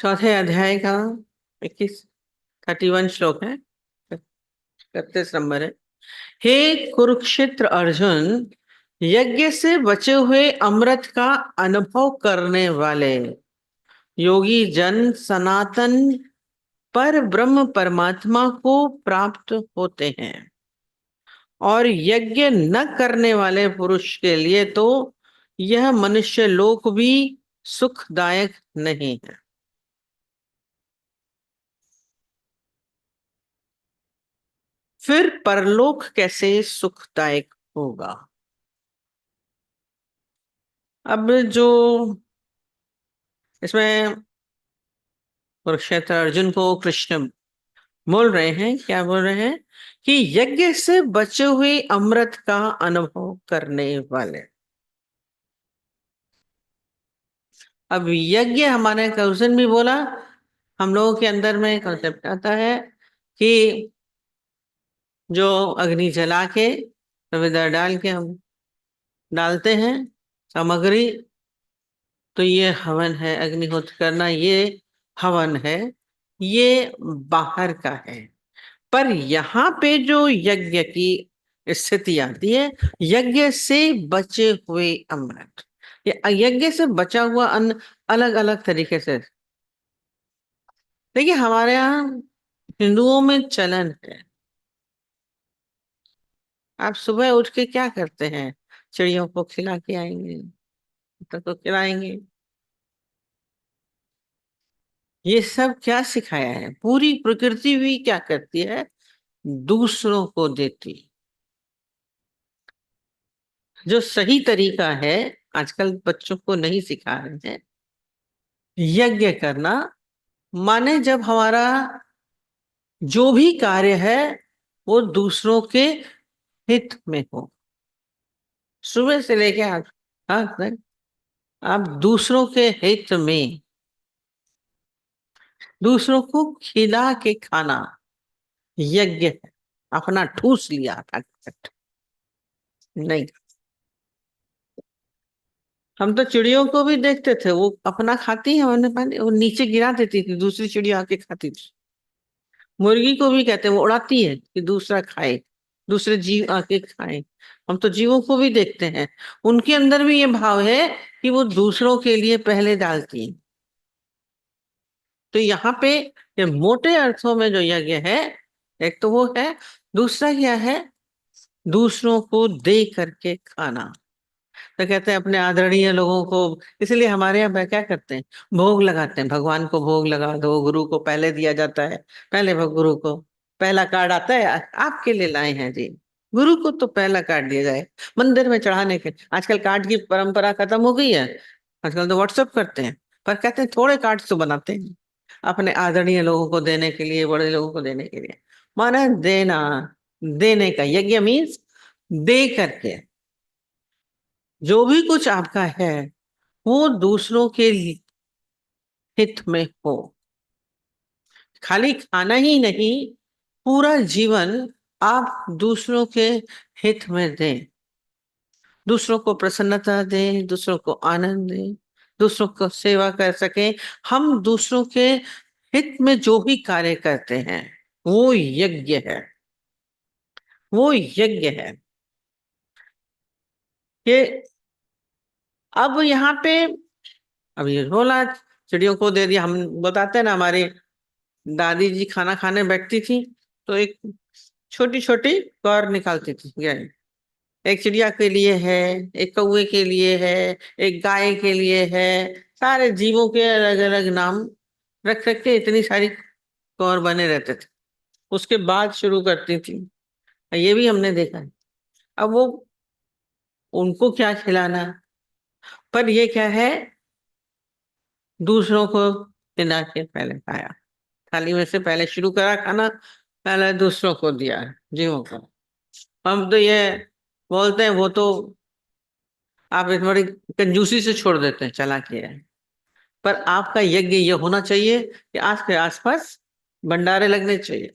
चौथे अध्याय का 31 श्लोक है, 31 नंबर है। हे कुरुक्षेत्र अर्जुन, यज्ञ से बचे हुए अमृत का अनुभव करने वाले योगी जन सनातन पर ब्रह्म परमात्मा को प्राप्त होते हैं, और यज्ञ न करने वाले पुरुष के लिए तो यह मनुष्य लोक भी सुखदायक नहीं है। फिर परलोक कैसे सुखदायक होगा? अब जो इसमें कुरुक्षेत्र अर्जुन को कृष्ण बोल रहे हैं, क्या बोल रहे हैं कि यज्ञ से बचे हुए अमृत का अनुभव करने वाले। अब यज्ञ हमारे कौशन भी बोला, हम लोगों के अंदर में कॉन्सेप्ट आता है कि जो अग्नि जला के विदा डाल के हम डालते हैं सामग्री, तो ये हवन है। अग्निहोत्र करना ये हवन है, ये बाहर का है। पर यहाँ पे जो यज्ञ की स्थिति आती है, यज्ञ से बचे हुए अमृत, ये यज्ञ से बचा हुआ अन्न अलग अलग तरीके से। देखिए हमारे यहाँ हिंदुओं में चलन है, आप सुबह उठ के क्या करते हैं? चिड़ियों को खिला के आएंगे, तो खिलाएंगे। ये सब क्या सिखाया है? पूरी प्रकृति भी क्या करती है? दूसरों को देती। जो सही तरीका है, आजकल बच्चों को नहीं सिखा रहे हैं। यज्ञ करना माने जब हमारा जो भी कार्य है वो दूसरों के हित में हो। सुबह से लेके आज तक आप दूसरों के हित में, दूसरों को खिला के खाना यज्ञ है। अपना ठूस लिया था नहीं। हम तो चिड़ियों को भी देखते थे, वो अपना खाती है, उन्हें पानी वो नीचे गिरा देती थी, दूसरी चिड़िया आके खाती थी। मुर्गी को भी कहते हैं, वो उड़ाती है कि दूसरा खाए, दूसरे जीव आके खाए। हम तो जीवों को भी देखते हैं, उनके अंदर भी ये भाव है कि वो दूसरों के लिए पहले डालती है। तो यहाँ पे ये मोटे अर्थों में जो यज्ञ है, एक तो वो है, दूसरा क्या है? दूसरों को दे करके खाना। तो कहते हैं अपने आदरणीय लोगों को, इसलिए हमारे यहाँ क्या करते हैं, भोग लगाते हैं। भगवान को भोग लगा दो, गुरु को पहले दिया जाता है। पहले गुरु को पहला कार्ड आता है, आपके लिए लाए हैं जी, गुरु को तो पहला कार्ड दिया जाए मंदिर में चढ़ाने के। आजकल कार्ड की परंपरा खत्म हो गई है, आजकल तो व्हाट्सएप करते हैं। पर कहते हैं थोड़े कार्ड तो बनाते हैं अपने आदरणीय लोगों को देने के लिए, बड़े लोगों को देने के लिए। माना देना, देने का यज्ञ मीन्स दे करके। जो भी कुछ आपका है वो दूसरों के हित में हो। खाली खाना ही नहीं, पूरा जीवन आप दूसरों के हित में दें, दूसरों को प्रसन्नता दें, दूसरों को आनंद दें, दूसरों को सेवा कर सकें। हम दूसरों के हित में जो भी कार्य करते हैं वो यज्ञ है, वो यज्ञ है। ये अब यहाँ पे, अब ये बोला चिड़ियों को दे दिया। हम बताते हैं ना, हमारी दादी जी खाना खाने बैठती थी तो एक छोटी छोटी कौर निकालती थी। एक चिड़िया के लिए है, एक कौवे के लिए है, एक गाय के लिए है। सारे जीवों के अलग अलग नाम रख रख के इतनी सारी कौर बने रहते थे। उसके बाद शुरू करती थी। ये भी हमने देखा है। अब वो उनको क्या खिलाना, पर ये क्या है, दूसरों को खिला के पहले खाया। थाली में से पहले शुरू करा खाना, पहले दूसरों को दिया जीवों को। हम तो ये बोलते हैं, वो तो आप इस बड़ी कंजूसी से छोड़ देते हैं, चला के है। पर आपका यज्ञ ये होना चाहिए कि आपके आसपास भंडारे लगने चाहिए,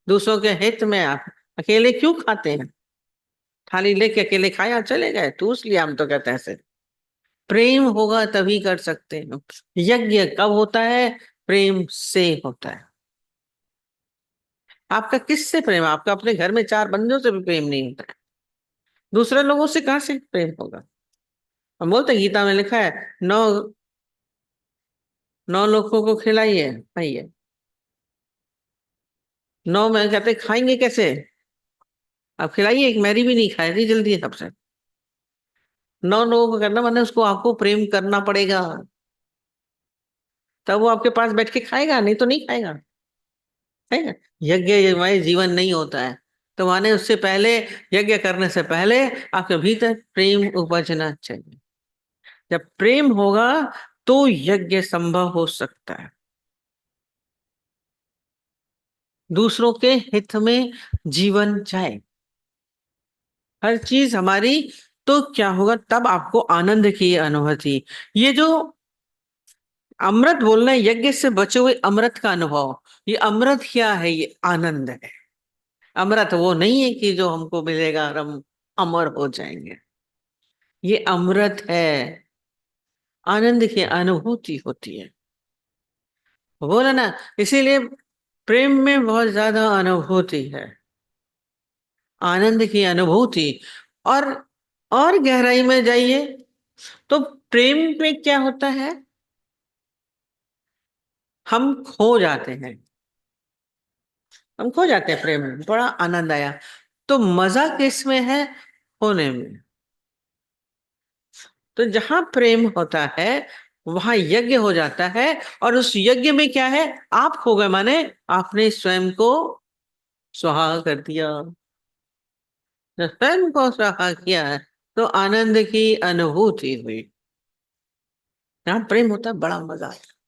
दूसरों के हित में। आप अकेले क्यों खाते हैं? थाली लेके अकेले खाया, चले गए, ठूस लिया, हम तो कहते हैं ऐसे। प्रेम होगा तभी कर सकते हैं। यज्ञ कब होता है? प्रेम से होता है। आपका किससे प्रेम है? आपका अपने घर में चार बंदों से भी प्रेम नहीं होता है, दूसरे लोगों से कहाँ से प्रेम होगा? हम बोलते हैं, गीता में लिखा है, नौ नौ लोगों को खिलाइए खाइए। नौ में कहते खाएंगे कैसे? आप खिलाइए, एक मैरी भी नहीं खाएगी जल्दी सबसे। नौ लोगों को करना मतलब उसको आपको प्रेम करना पड़ेगा, तब वो आपके पास बैठ के खाएगा, नहीं तो नहीं खाएगा। खाएगा। यज्ञ हमारे जीवन नहीं होता है, तो माने उससे पहले, यज्ञ करने से पहले आपके भीतर प्रेम उपजना चाहिए। जब प्रेम होगा तो यज्ञ संभव हो सकता है। दूसरों के हित में जीवन जाए, हर चीज हमारी, तो क्या होगा? तब आपको आनंद की अनुभूति। ये जो अमृत बोलना है, यज्ञ से बचे हुए अमृत का अनुभव, ये अमृत क्या है? ये आनंद है। अमृत वो नहीं है कि जो हमको मिलेगा और हम अमर हो जाएंगे। ये अमृत है, आनंद की अनुभूति होती है। बोला ना, इसीलिए प्रेम में बहुत ज्यादा अनुभूति है, आनंद की अनुभूति। और और गहराई में जाइए तो प्रेम में क्या होता है? हम खो जाते हैं, हम खो जाते हैं प्रेम में। बड़ा आनंद आया, तो मजा किस में है? होने में। तो जहां प्रेम होता है वहां यज्ञ हो जाता है, और उस यज्ञ में क्या है? आप खो गए, माने आपने स्वयं को सुहाग कर दिया। जब स्वयं को सुहाग किया है तो आनंद की अनुभूति हुई। जहां प्रेम होता है बड़ा मजा आता है।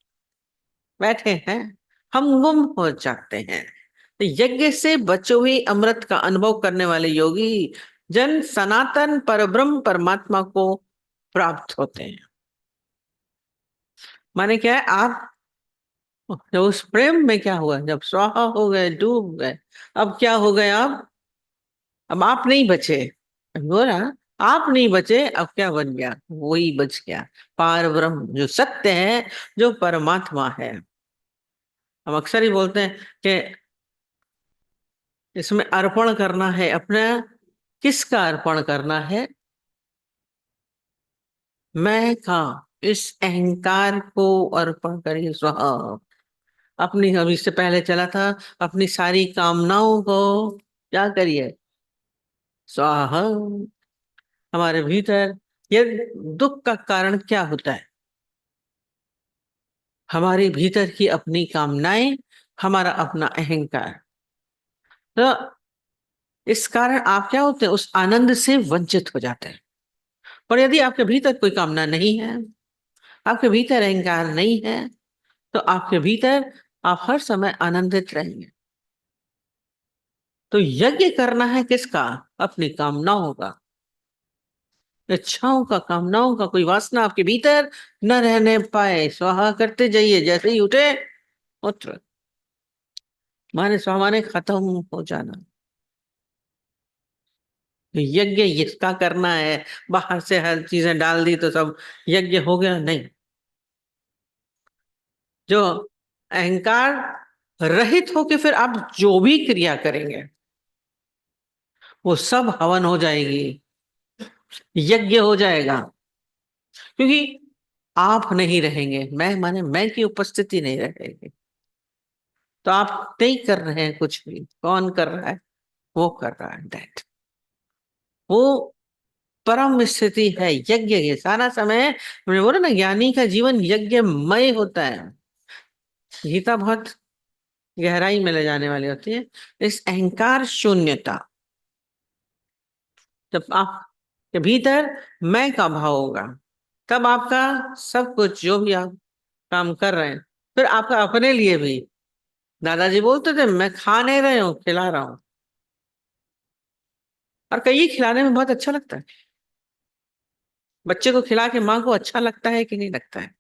बैठे हैं, हम गुम हो जाते हैं। तो यज्ञ से बचे हुए अमृत का अनुभव करने वाले योगी जन सनातन परब्रह्म परमात्मा को प्राप्त होते हैं। माने क्या है? आप जब उस प्रेम में क्या हुआ, जब स्वाहा हो गए, डूब गए, अब क्या हो गए आप? अब आप नहीं बचे। बोला, आप नहीं बचे, अब क्या बन गया? वही बच गया, पार ब्रह्म जो सत्य है, जो परमात्मा है। हम अक्सर ही बोलते हैं कि इसमें अर्पण करना है अपना। किसका अर्पण करना है? मैं का, इस अहंकार को अर्पण करिए स्वाहा। अपनी, अभी से पहले चला था, अपनी सारी कामनाओं को क्या करिए? स्वाहा। हमारे भीतर ये दुख का कारण क्या होता है? हमारे भीतर की अपनी कामनाएं, हमारा अपना अहंकार। तो इस कारण आप क्या होते हैं? उस आनंद से वंचित हो जाते हैं। पर यदि आपके भीतर कोई कामना नहीं है, आपके भीतर अहंकार नहीं है, तो आपके भीतर आप हर समय आनंदित रहेंगे। तो यज्ञ करना है किसका? अपनी कामनाओं का, इच्छाओं का, कामनाओं का। कोई वासना आपके भीतर न रहने पाए, स्वाहा करते जाइए। जैसे ही उठे, उठ, माने स्वाहा माने खत्म हो जाना। तो यज्ञ इसका करना है। बाहर से हर चीजें डाल दी तो सब यज्ञ हो गया? नहीं। जो अहंकार रहित होके फिर आप जो भी क्रिया करेंगे वो सब हवन हो जाएगी, यज्ञ हो जाएगा। क्योंकि आप नहीं रहेंगे, मैं माने मैं की उपस्थिति नहीं रहेगी। तो आप नहीं कर रहे हैं कुछ भी, कौन कर रहा है? वो कर रहा है। दैट वो परम स्थिति है। यज्ञ ये सारा समय, मैंने बोला ना, ज्ञानी का जीवन यज्ञमय होता है। गीता बहुत गहराई में ले जाने वाली होती है। इस अहंकार शून्यता, जब आपके भीतर मैं का भाव होगा, तब आपका सब कुछ जो भी आप काम कर रहे हैं, फिर आपका अपने लिए भी। दादाजी बोलते थे, मैं खा नहीं रहे हूँ, खिला रहा हूँ। और कई खिलाने में बहुत अच्छा लगता है। बच्चे को खिला के माँ को अच्छा लगता है कि नहीं लगता है?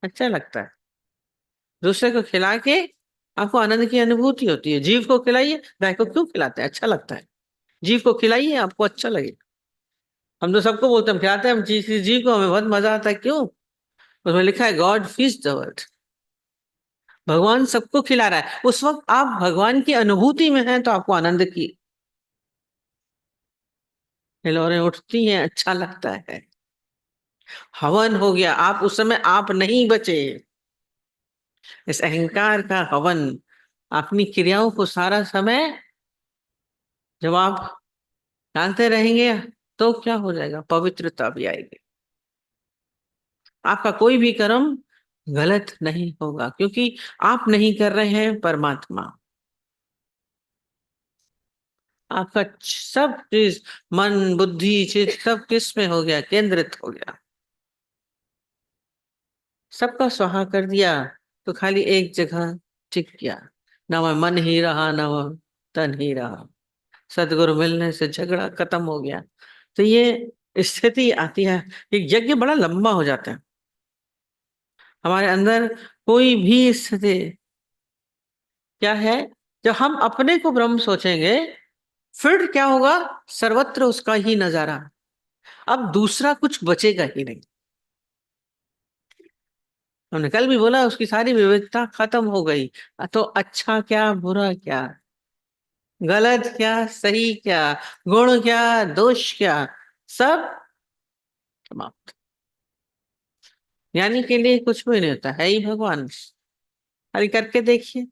अच्छा लगता है। दूसरे को खिला के आपको आनंद की अनुभूति होती है। जीव को खिलाइए, गाय को क्यों खिलाते हैं? अच्छा लगता है। जीव को खिलाइए, आपको अच्छा लगेगा। हम तो सबको बोलते हैं, हम खिलाते हैं हम किसी जीव को, हमें बहुत मजा आता है। क्यों? उसमें लिखा है गॉड फीड्स द वर्ल्ड। भगवान सबको खिला रहा है। उस वक्त आप भगवान की अनुभूति में हैं तो आपको आनंद की हिलोरें उठती हैं, अच्छा लगता है। हवन हो गया, आप उस समय आप नहीं बचे। इस अहंकार का हवन, अपनी क्रियाओं को सारा समय जब आप डालते रहेंगे तो क्या हो जाएगा? पवित्रता भी आएगी। आपका कोई भी कर्म गलत नहीं होगा, क्योंकि आप नहीं कर रहे हैं, परमात्मा। आपका सब चीज, मन बुद्धि चित्त सब किस में हो गया? केंद्रित हो गया। सबका स्वाहा कर दिया तो खाली एक जगह टिक गया। ना वह मन ही रहा, ना वह तन ही रहा। सदगुरु मिलने से झगड़ा खत्म हो गया। तो ये स्थिति आती है। ये यज्ञ बड़ा लंबा हो जाता है। हमारे अंदर कोई भी स्थिति क्या है, जब हम अपने को ब्रह्म सोचेंगे फिर क्या होगा? सर्वत्र उसका ही नजारा। अब दूसरा कुछ बचेगा ही नहीं। हमने कल भी बोला, उसकी सारी विविधता खत्म हो गई। तो अच्छा क्या, बुरा क्या, गलत क्या, सही क्या, गुण क्या, दोष क्या, सब समाप्त। ज्ञानी के लिए कुछ भी नहीं होता, है ही भगवान। खाली करके देखिए,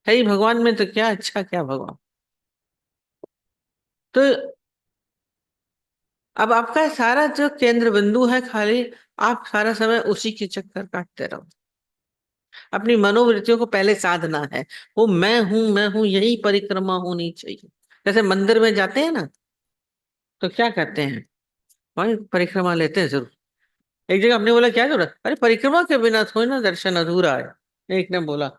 है ही भगवान में तो क्या अच्छा क्या भगवान। तो अब आपका सारा जो केंद्र बिंदु है, खाली आप सारा समय उसी के चक्कर काटते रहो। अपनी मनोवृत्तियों को पहले साधना है। वो मैं हूं, यही परिक्रमा होनी चाहिए। जैसे मंदिर में जाते हैं ना, तो क्या करते हैं? भाई परिक्रमा लेते हैं जरूर। एक जगह हमने बोला क्या जरूरत, अरे परिक्रमा के बिना थोड़ी ना दर्शन अधूरा है। एक ने बोला,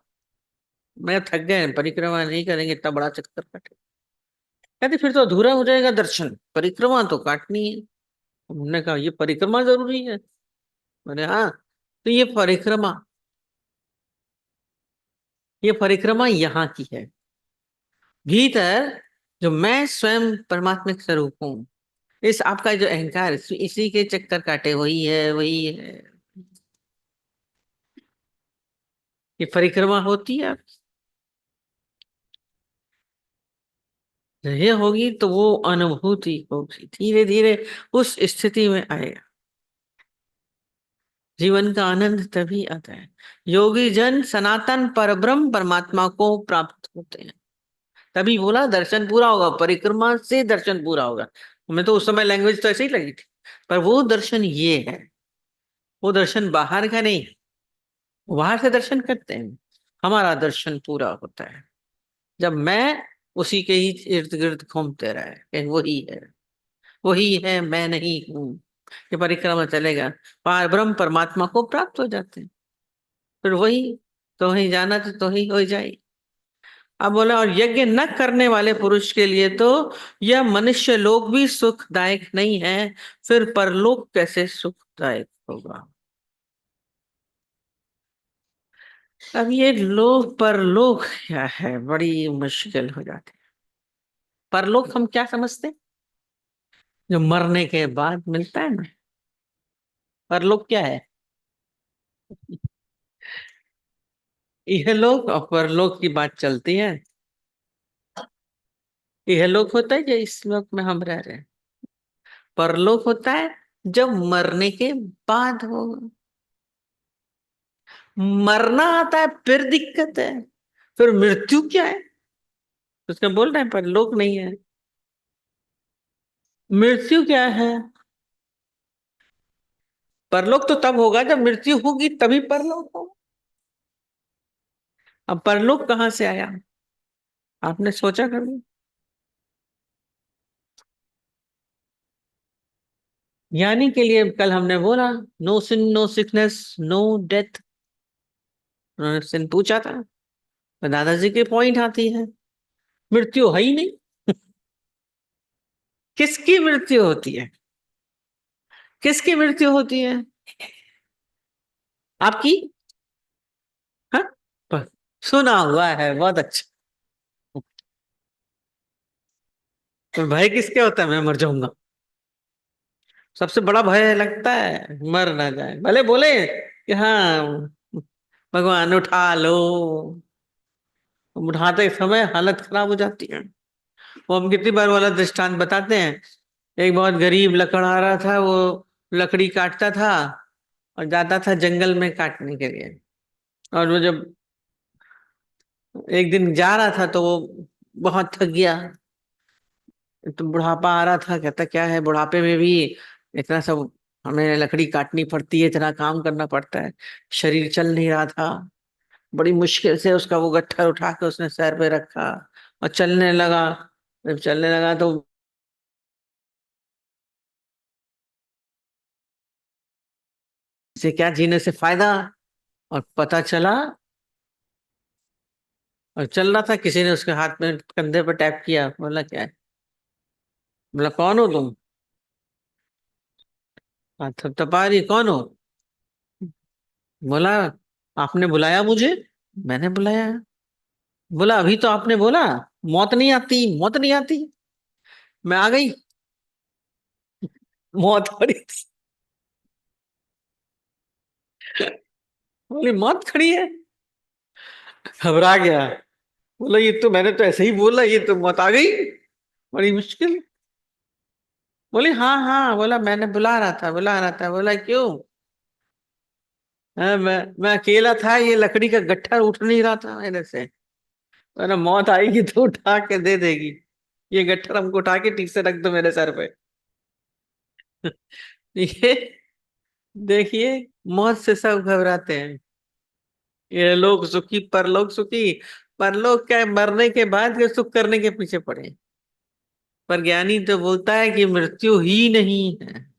मैं थक गए हैं, परिक्रमा नहीं करेंगे, इतना बड़ा चक्कर काटे। कहते फिर तो अधूरा हो जाएगा दर्शन, परिक्रमा तो काटनी है। हमने कहा ये परिक्रमा जरूरी है? मैंने हाँ। तो ये परिक्रमा यहाँ की है। भीतर जो मैं स्वयं परमात्मिक स्वरूप हूँ, इस आपका जो अहंकार, इसी के चक्कर काटे, वही है वही है। ये परिक्रमा होती है। ये होगी तो वो अनुभूति होगी, धीरे धीरे उस स्थिति में आएगा। जीवन का आनंद तभी आता है। योगी जन सनातन परब्रह्म परमात्मा को प्राप्त होते हैं। तभी बोला दर्शन पूरा होगा, परिक्रमा से दर्शन पूरा होगा। हमें तो उस समय लैंग्वेज तो ऐसे ही लगी थी, पर वो दर्शन ये है। वो दर्शन बाहर का नहीं। बाहर से दर्शन करते हैं, हमारा दर्शन पूरा होता है जब मैं उसी के ही इर्द गिर्द घूमते रहे कि वही है, मैं नहीं हूँ। ये परिक्रमा चलेगा, पार ब्रह्म परमात्मा को प्राप्त हो जाते हैं। फिर वही, तो वही जाना तो ही हो जाए। अब बोला, और यज्ञ न करने वाले पुरुष के लिए तो यह मनुष्य लोक भी सुखदायक नहीं है, फिर परलोक कैसे सुखदायक होगा? अब ये लोक परलोक क्या है, बड़ी मुश्किल हो जाती है। परलोक हम क्या समझते हैं? जो मरने के बाद मिलता है ना, परलोक क्या है? यह लोक और परलोक की बात चलती है। यह लोक होता है जो इस लोक में हम रह रहे हैं। परलोक होता है जब मरने के बाद हो। मरना आता है फिर दिक्कत है। फिर मृत्यु क्या है? उसका बोल रहे हैं परलोक नहीं है। मृत्यु क्या है? परलोक तो तब होगा जब मृत्यु होगी, तभी परलोक होगा। अब परलोक कहाँ से आया? आपने सोचा कभी? ज्ञानी के लिए कल हमने बोला, no sin no sickness no death. उन्होंने सिन पूछा था, तो दादाजी की पॉइंट आती है, मृत्यु है ही नहीं। किसकी मृत्यु होती है? किसकी मृत्यु होती है? आपकी? हाँ, पर सुना हुआ है, बहुत अच्छा। तो भय किसके होता है, मैं मर जाऊंगा? सबसे बड़ा भय लगता है मर ना जाए, भले बोले कि हाँ भगवान उठा लो, उठाते समय हालत खराब हो जाती है। वो हम कितनी बार वाला दृष्टांत बताते हैं। एक बहुत गरीब लकड़हारा था, वो लकड़ी काटता था और जाता था जंगल में काटने के लिए। और वो जब एक दिन जा रहा था तो वो बहुत थक गया, तो बुढ़ापा आ रहा था। कहता क्या है बुढ़ापे में भी इतना सब हमें लकड़ी काटनी पड़ती है, इतना काम करना पड़ता है। शरीर चल नहीं रहा था, बड़ी मुश्किल से उसका वो गट्ठर उठा के उसने सर पे रखा और चलने लगा। जब चलने लगा तो इसे क्या जीने से फायदा, और पता चला। और चल रहा था, किसी ने उसके हाथ में कंधे पर टैप किया, बोला क्या है, बोला कौन हो तुम, थपथपा रही कौन हो, बोला आपने बुलाया मुझे, मैंने बुलाया। बोला अभी तो आपने बोला मौत नहीं आती, मौत नहीं आती, मैं आ गई, मौत खड़ी थी। बोली मौत खड़ी है, घबरा गया। बोला ये तो मैंने तो ऐसे ही बोला, ये तो मौत आ गई, बड़ी मुश्किल। बोली हाँ हाँ, बोला मैंने बुला रहा था, बुला रहा था। बोला क्यों, मैं अकेला था, ये लकड़ी का गट्ठर उठ नहीं रहा था मेरे से। मैंने मौत आएगी तो उठा के दे देगी, ये गट्ठर हमको उठा के ठीक से रख दो मेरे सर पे। ये देखिए, मौत से सब घबराते हैं। ये लोग सुखी परलोक सुखी, परलोक क्या है, मरने के बाद के सुख करने के पीछे पड़े। पर ज्ञानी तो बोलता है कि मृत्यु ही नहीं है,